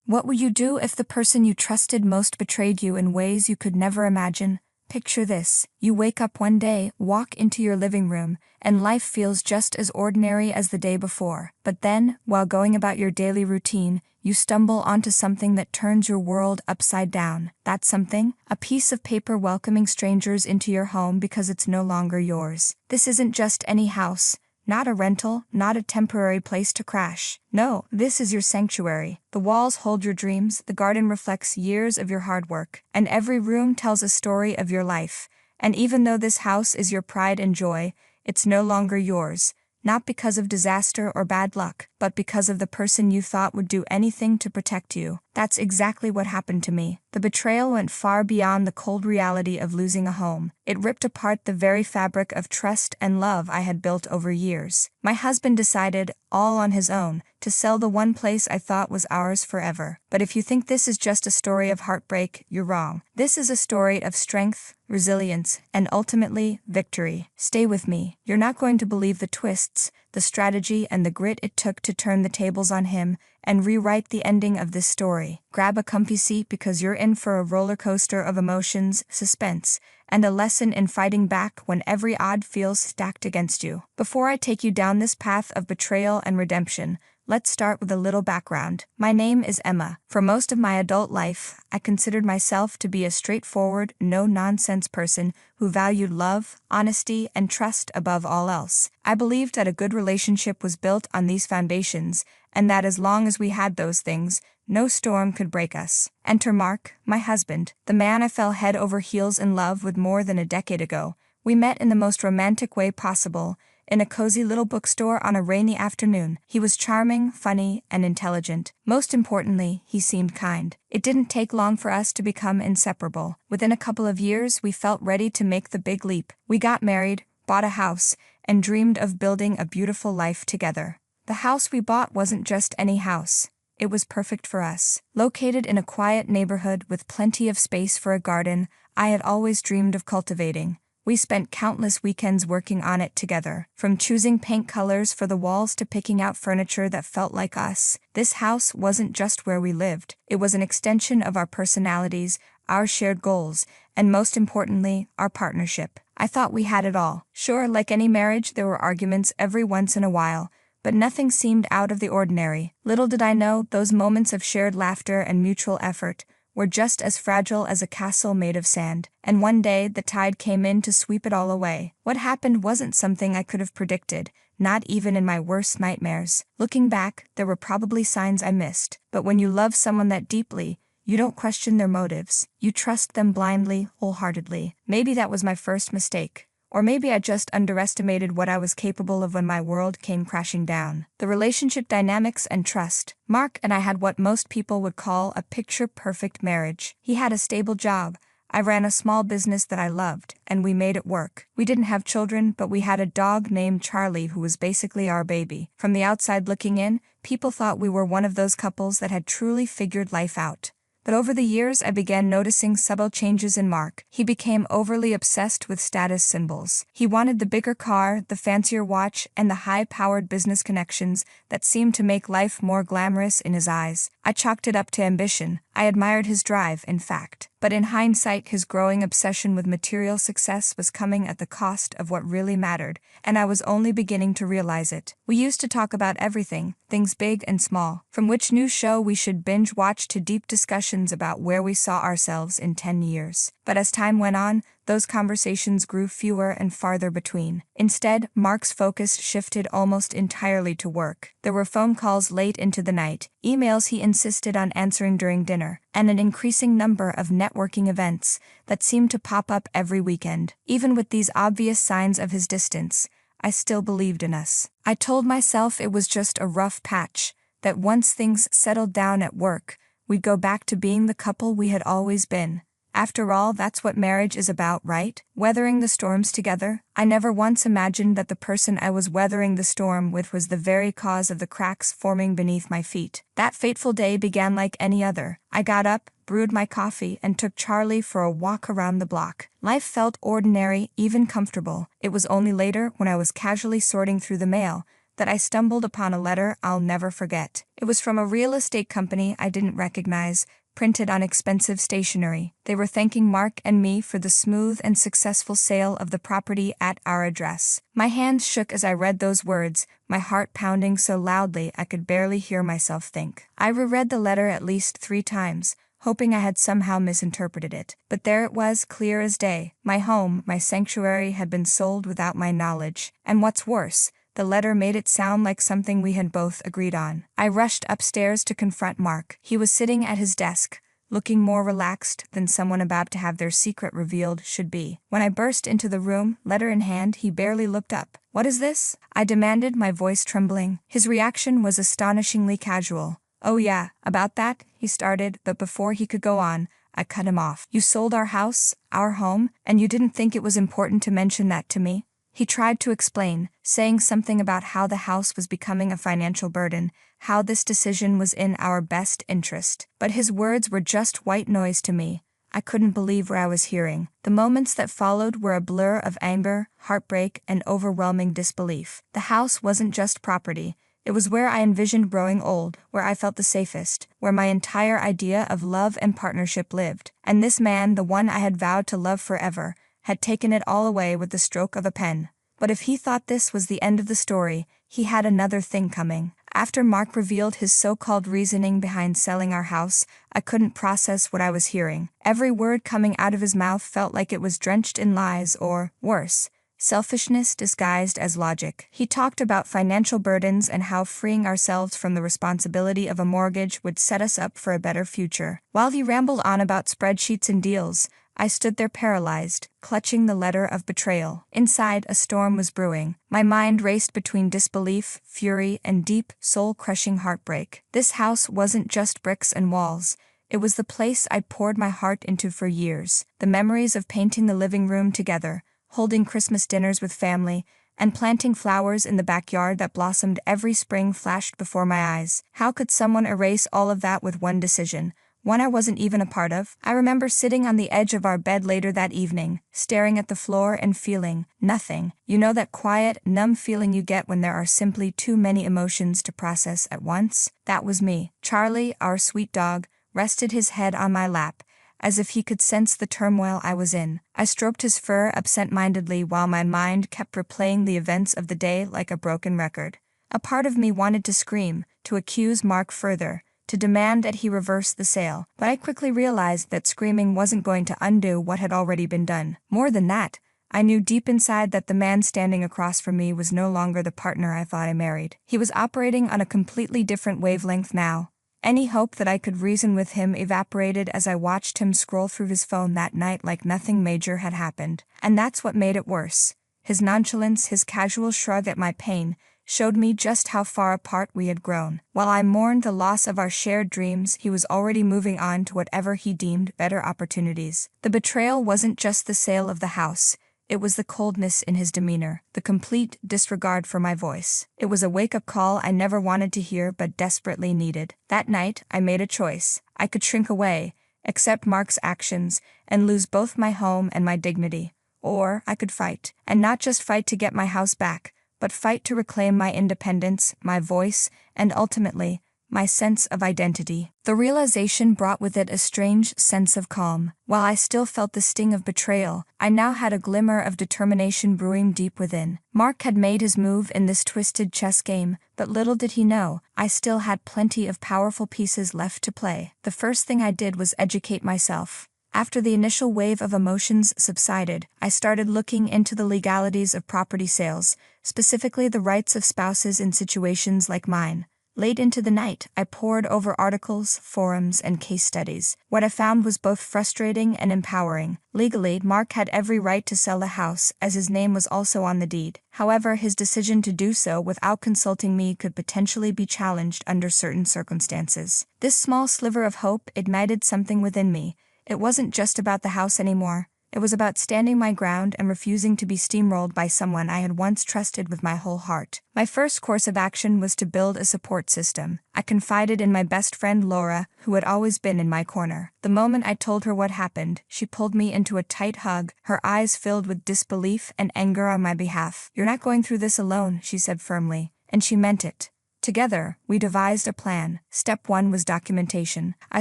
What would you do if the person you trusted most betrayed you in ways you could never imagine? Picture this. You wake up one day, walk into your living room, and life feels just as ordinary as the day before. But then, while going about your daily routine, you stumble onto something that turns your world upside down. That something? A piece of paper welcoming strangers into your home because it's no longer yours. This isn't just any house. Not a rental, not a temporary place to crash. No, this is your sanctuary. The walls hold your dreams, the garden reflects years of your hard work, and every room tells a story of your life. And even though this house is your pride and joy, it's no longer yours. Not because of disaster or bad luck, but because of the person you thought would do anything to protect you. That's exactly what happened to me. The betrayal went far beyond the cold reality of losing a home. It ripped apart the very fabric of trust and love I had built over years. My husband decided, all on his own, to sell the one place I thought was ours forever. But if you think this is just a story of heartbreak, you're wrong. This is a story of strength, resilience, and ultimately, victory. Stay with me. You're not going to believe the twists, the strategy, and the grit it took to turn the tables on him and rewrite the ending of this story. Grab a comfy seat because you're in for a roller coaster of emotions, suspense, and a lesson in fighting back when every odd feels stacked against you. Before I take you down this path of betrayal and redemption, let's start with a little background. My name is Emma. For most of my adult life, I considered myself to be a straightforward, no-nonsense person who valued love, honesty, and trust above all else. I believed that a good relationship was built on these foundations, and that as long as we had those things, no storm could break us. Enter Mark, my husband, the man I fell head over heels in love with more than a decade ago. We met in the most romantic way possible, in a cozy little bookstore on a rainy afternoon. He was charming, funny, and intelligent. Most importantly, he seemed kind. It didn't take long for us to become inseparable. Within a couple of years, we felt ready to make the big leap. We got married, bought a house, and dreamed of building a beautiful life together. The house we bought wasn't just any house. It was perfect for us. Located in a quiet neighborhood with plenty of space for a garden I had always dreamed of cultivating. We spent countless weekends working on it together, from choosing paint colors for the walls to picking out furniture that felt like us. This house wasn't just where we lived. It was an extension of our personalities, our shared goals, and most importantly, our partnership. I thought we had it all. Sure, like any marriage, there were arguments every once in a while, but nothing seemed out of the ordinary. Little did I know, those moments of shared laughter and mutual effort were just as fragile as a castle made of sand. And one day, the tide came in to sweep it all away. What happened wasn't something I could have predicted, not even in my worst nightmares. Looking back, there were probably signs I missed. But when you love someone that deeply, you don't question their motives. You trust them blindly, wholeheartedly. Maybe that was my first mistake. Or maybe I just underestimated what I was capable of when my world came crashing down. The relationship dynamics and trust. Mark and I had what most people would call a picture-perfect marriage. He had a stable job. I ran a small business that I loved, and we made it work. We didn't have children, but we had a dog named Charlie who was basically our baby. From the outside looking in, people thought we were one of those couples that had truly figured life out. But over the years, I began noticing subtle changes in Mark. He became overly obsessed with status symbols. He wanted the bigger car, the fancier watch, and the high-powered business connections that seemed to make life more glamorous in his eyes. I chalked it up to ambition. I admired his drive, in fact. But in hindsight, his growing obsession with material success was coming at the cost of what really mattered, and I was only beginning to realize it. We used to talk about everything, things big and small, from which new show we should binge watch to deep discussions about where we saw ourselves in 10 years. But as time went on, those conversations grew fewer and farther between. Instead, Mark's focus shifted almost entirely to work. There were phone calls late into the night, emails he insisted on answering during dinner, and an increasing number of networking events that seemed to pop up every weekend. Even with these obvious signs of his distance, I still believed in us. I told myself it was just a rough patch, that once things settled down at work, we'd go back to being the couple we had always been. After all, that's what marriage is about, right? Weathering the storms together. I never once imagined that the person I was weathering the storm with was the very cause of the cracks forming beneath my feet. That fateful day began like any other. I got up, brewed my coffee, and took Charlie for a walk around the block. Life felt ordinary, even comfortable. It was only later, when I was casually sorting through the mail, that I stumbled upon a letter I'll never forget. It was from a real estate company I didn't recognize, printed on expensive stationery. They were thanking Mark and me for the smooth and successful sale of the property at our address. My hands shook as I read those words, my heart pounding so loudly I could barely hear myself think. I reread the letter at least 3 times, hoping I had somehow misinterpreted it. But there it was, clear as day. My home, my sanctuary, had been sold without my knowledge. And what's worse, the letter made it sound like something we had both agreed on. I rushed upstairs to confront Mark. He was sitting at his desk, looking more relaxed than someone about to have their secret revealed should be. When I burst into the room, letter in hand, he barely looked up. "What is this?" I demanded, my voice trembling. His reaction was astonishingly casual. "Oh yeah, about that," he started, but before he could go on, I cut him off. "You sold our house, our home, and you didn't think it was important to mention that to me?" He tried to explain, saying something about how the house was becoming a financial burden, how this decision was in our best interest. But his words were just white noise to me. I couldn't believe what I was hearing. The moments that followed were a blur of anger, heartbreak, and overwhelming disbelief. The house wasn't just property. It was where I envisioned growing old, where I felt the safest, where my entire idea of love and partnership lived. And this man, the one I had vowed to love forever, had taken it all away with the stroke of a pen. But if he thought this was the end of the story, he had another thing coming. After Mark revealed his so-called reasoning behind selling our house, I couldn't process what I was hearing. Every word coming out of his mouth felt like it was drenched in lies or, worse, selfishness disguised as logic. He talked about financial burdens and how freeing ourselves from the responsibility of a mortgage would set us up for a better future. While he rambled on about spreadsheets and deals, I stood there paralyzed, clutching the letter of betrayal. Inside, a storm was brewing. My mind raced between disbelief, fury, and deep, soul-crushing heartbreak. This house wasn't just bricks and walls. It was the place I'd poured my heart into for years. The memories of painting the living room together, holding Christmas dinners with family, and planting flowers in the backyard that blossomed every spring flashed before my eyes. How could someone erase all of that with one decision? One I wasn't even a part of? I remember sitting on the edge of our bed later that evening, staring at the floor and feeling nothing. You know that quiet, numb feeling you get when there are simply too many emotions to process at once? That was me. Charlie, our sweet dog, rested his head on my lap, as if he could sense the turmoil I was in. I stroked his fur absent-mindedly while my mind kept replaying the events of the day like a broken record. A part of me wanted to scream, to accuse Mark further, to demand that he reverse the sale, but I quickly realized that screaming wasn't going to undo what had already been done. More than that, I knew deep inside that the man standing across from me was no longer the partner I thought I married. He was operating on a completely different wavelength now. Any hope that I could reason with him evaporated as I watched him scroll through his phone that night like nothing major had happened. And that's what made it worse. His nonchalance, his casual shrug at my pain, showed me just how far apart we had grown. While I mourned the loss of our shared dreams, he was already moving on to whatever he deemed better opportunities. The betrayal wasn't just the sale of the house. It was the coldness in his demeanor, the complete disregard for my voice. It was a wake-up call I never wanted to hear but desperately needed. That night, I made a choice. I could shrink away, accept Mark's actions, and lose both my home and my dignity. Or I could fight, and not just fight to get my house back, but fight to reclaim my independence, my voice, and ultimately, my sense of identity. The realization brought with it a strange sense of calm. While I still felt the sting of betrayal, I now had a glimmer of determination brewing deep within. Mark had made his move in this twisted chess game, but little did he know, I still had plenty of powerful pieces left to play. The first thing I did was educate myself. After the initial wave of emotions subsided, I started looking into the legalities of property sales, specifically the rights of spouses in situations like mine. Late into the night, I pored over articles, forums, and case studies. What I found was both frustrating and empowering. Legally, Mark had every right to sell the house, as his name was also on the deed. However, his decision to do so without consulting me could potentially be challenged under certain circumstances. This small sliver of hope ignited something within me. It wasn't just about the house anymore. It was about standing my ground and refusing to be steamrolled by someone I had once trusted with my whole heart. My first course of action was to build a support system. I confided in my best friend Laura, who had always been in my corner. The moment I told her what happened, she pulled me into a tight hug, her eyes filled with disbelief and anger on my behalf. "You're not going through this alone," she said firmly. and she meant it. Together, we devised a plan. Step 1 was documentation. I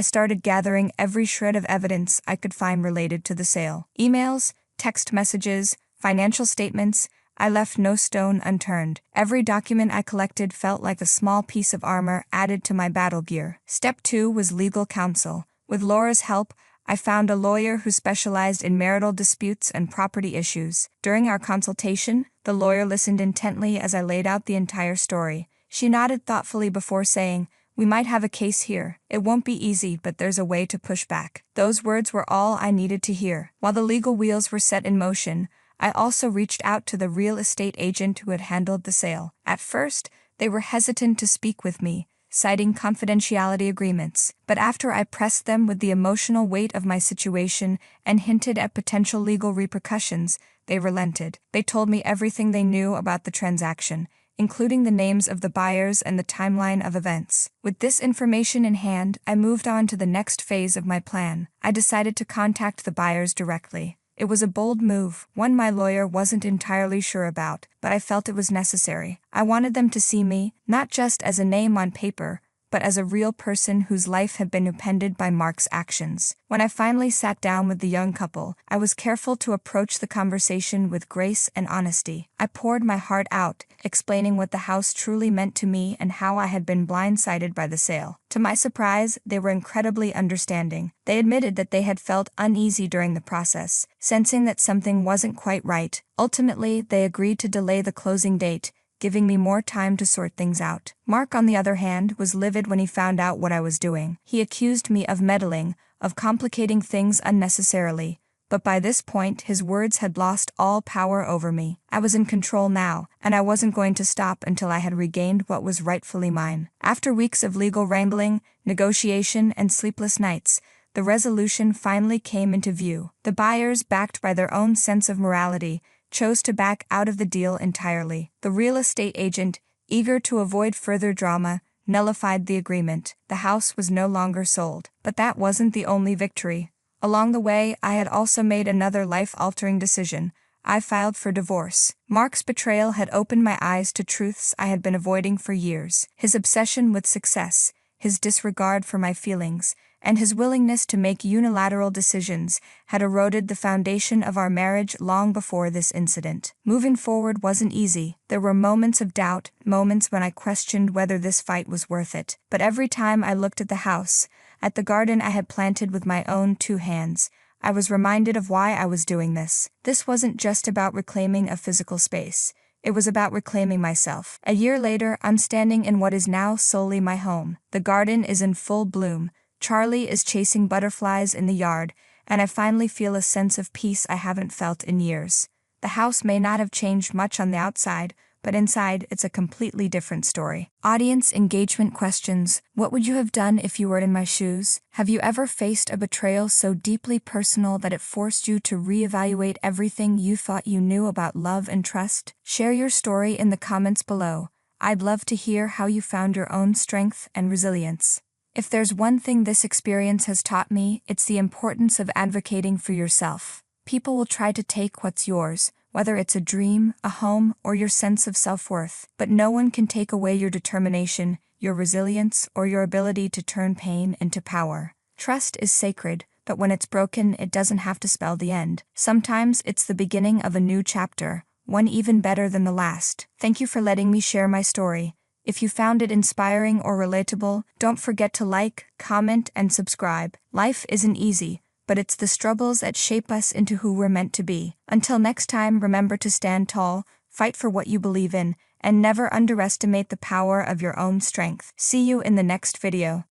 started gathering every shred of evidence I could find related to the sale. Emails, text messages, financial statements. I left no stone unturned. Every document I collected felt like a small piece of armor added to my battle gear. Step 2 was legal counsel. With Laura's help, I found a lawyer who specialized in marital disputes and property issues. During our consultation, the lawyer listened intently as I laid out the entire story. She nodded thoughtfully before saying, "We might have a case here. It won't be easy, but there's a way to push back." Those words were all I needed to hear. While the legal wheels were set in motion, I also reached out to the real estate agent who had handled the sale. At first, they were hesitant to speak with me, citing confidentiality agreements. But after I pressed them with the emotional weight of my situation and hinted at potential legal repercussions, they relented. They told me everything they knew about the transaction, including the names of the buyers and the timeline of events. With this information in hand, I moved on to the next phase of my plan. I decided to contact the buyers directly. It was a bold move, one my lawyer wasn't entirely sure about, but I felt it was necessary. I wanted them to see me, not just as a name on paper, but as a real person whose life had been upended by Mark's actions. When I finally sat down with the young couple, I was careful to approach the conversation with grace and honesty. I poured my heart out, explaining what the house truly meant to me and how I had been blindsided by the sale. To my surprise, they were incredibly understanding. They admitted that they had felt uneasy during the process, sensing that something wasn't quite right. Ultimately, they agreed to delay the closing date, giving me more time to sort things out. Mark, on the other hand, was livid when he found out what I was doing. He accused me of meddling, of complicating things unnecessarily, but by this point his words had lost all power over me. I was in control now, and I wasn't going to stop until I had regained what was rightfully mine. After weeks of legal wrangling, negotiation, and sleepless nights, the resolution finally came into view. The buyers, backed by their own sense of morality, chose to back out of the deal entirely. The real estate agent, eager to avoid further drama, nullified the agreement. The house was no longer sold. But that wasn't the only victory. Along the way, I had also made another life-altering decision. I filed for divorce. Mark's betrayal had opened my eyes to truths I had been avoiding for years. His obsession with success, his disregard for my feelings, and his willingness to make unilateral decisions had eroded the foundation of our marriage long before this incident. Moving forward wasn't easy. There were moments of doubt, moments when I questioned whether this fight was worth it. But every time I looked at the house, at the garden I had planted with my own 2 hands, I was reminded of why I was doing this. This wasn't just about reclaiming a physical space. It was about reclaiming myself. A year later, I'm standing in what is now solely my home. The garden is in full bloom. Charlie is chasing butterflies in the yard, and I finally feel a sense of peace I haven't felt in years. The house may not have changed much on the outside, but inside it's a completely different story. Audience engagement questions. What would you have done if you were in my shoes? Have you ever faced a betrayal so deeply personal that it forced you to reevaluate everything you thought you knew about love and trust? Share your story in the comments below. I'd love to hear how you found your own strength and resilience. If there's one thing this experience has taught me, it's the importance of advocating for yourself. People will try to take what's yours, whether it's a dream, a home, or your sense of self-worth. But no one can take away your determination, your resilience, or your ability to turn pain into power. Trust is sacred, but when it's broken, it doesn't have to spell the end. Sometimes it's the beginning of a new chapter, one even better than the last. Thank you for letting me share my story. If you found it inspiring or relatable, don't forget to like, comment, and subscribe. Life isn't easy, but it's the struggles that shape us into who we're meant to be. Until next time, remember to stand tall, fight for what you believe in, and never underestimate the power of your own strength. See you in the next video.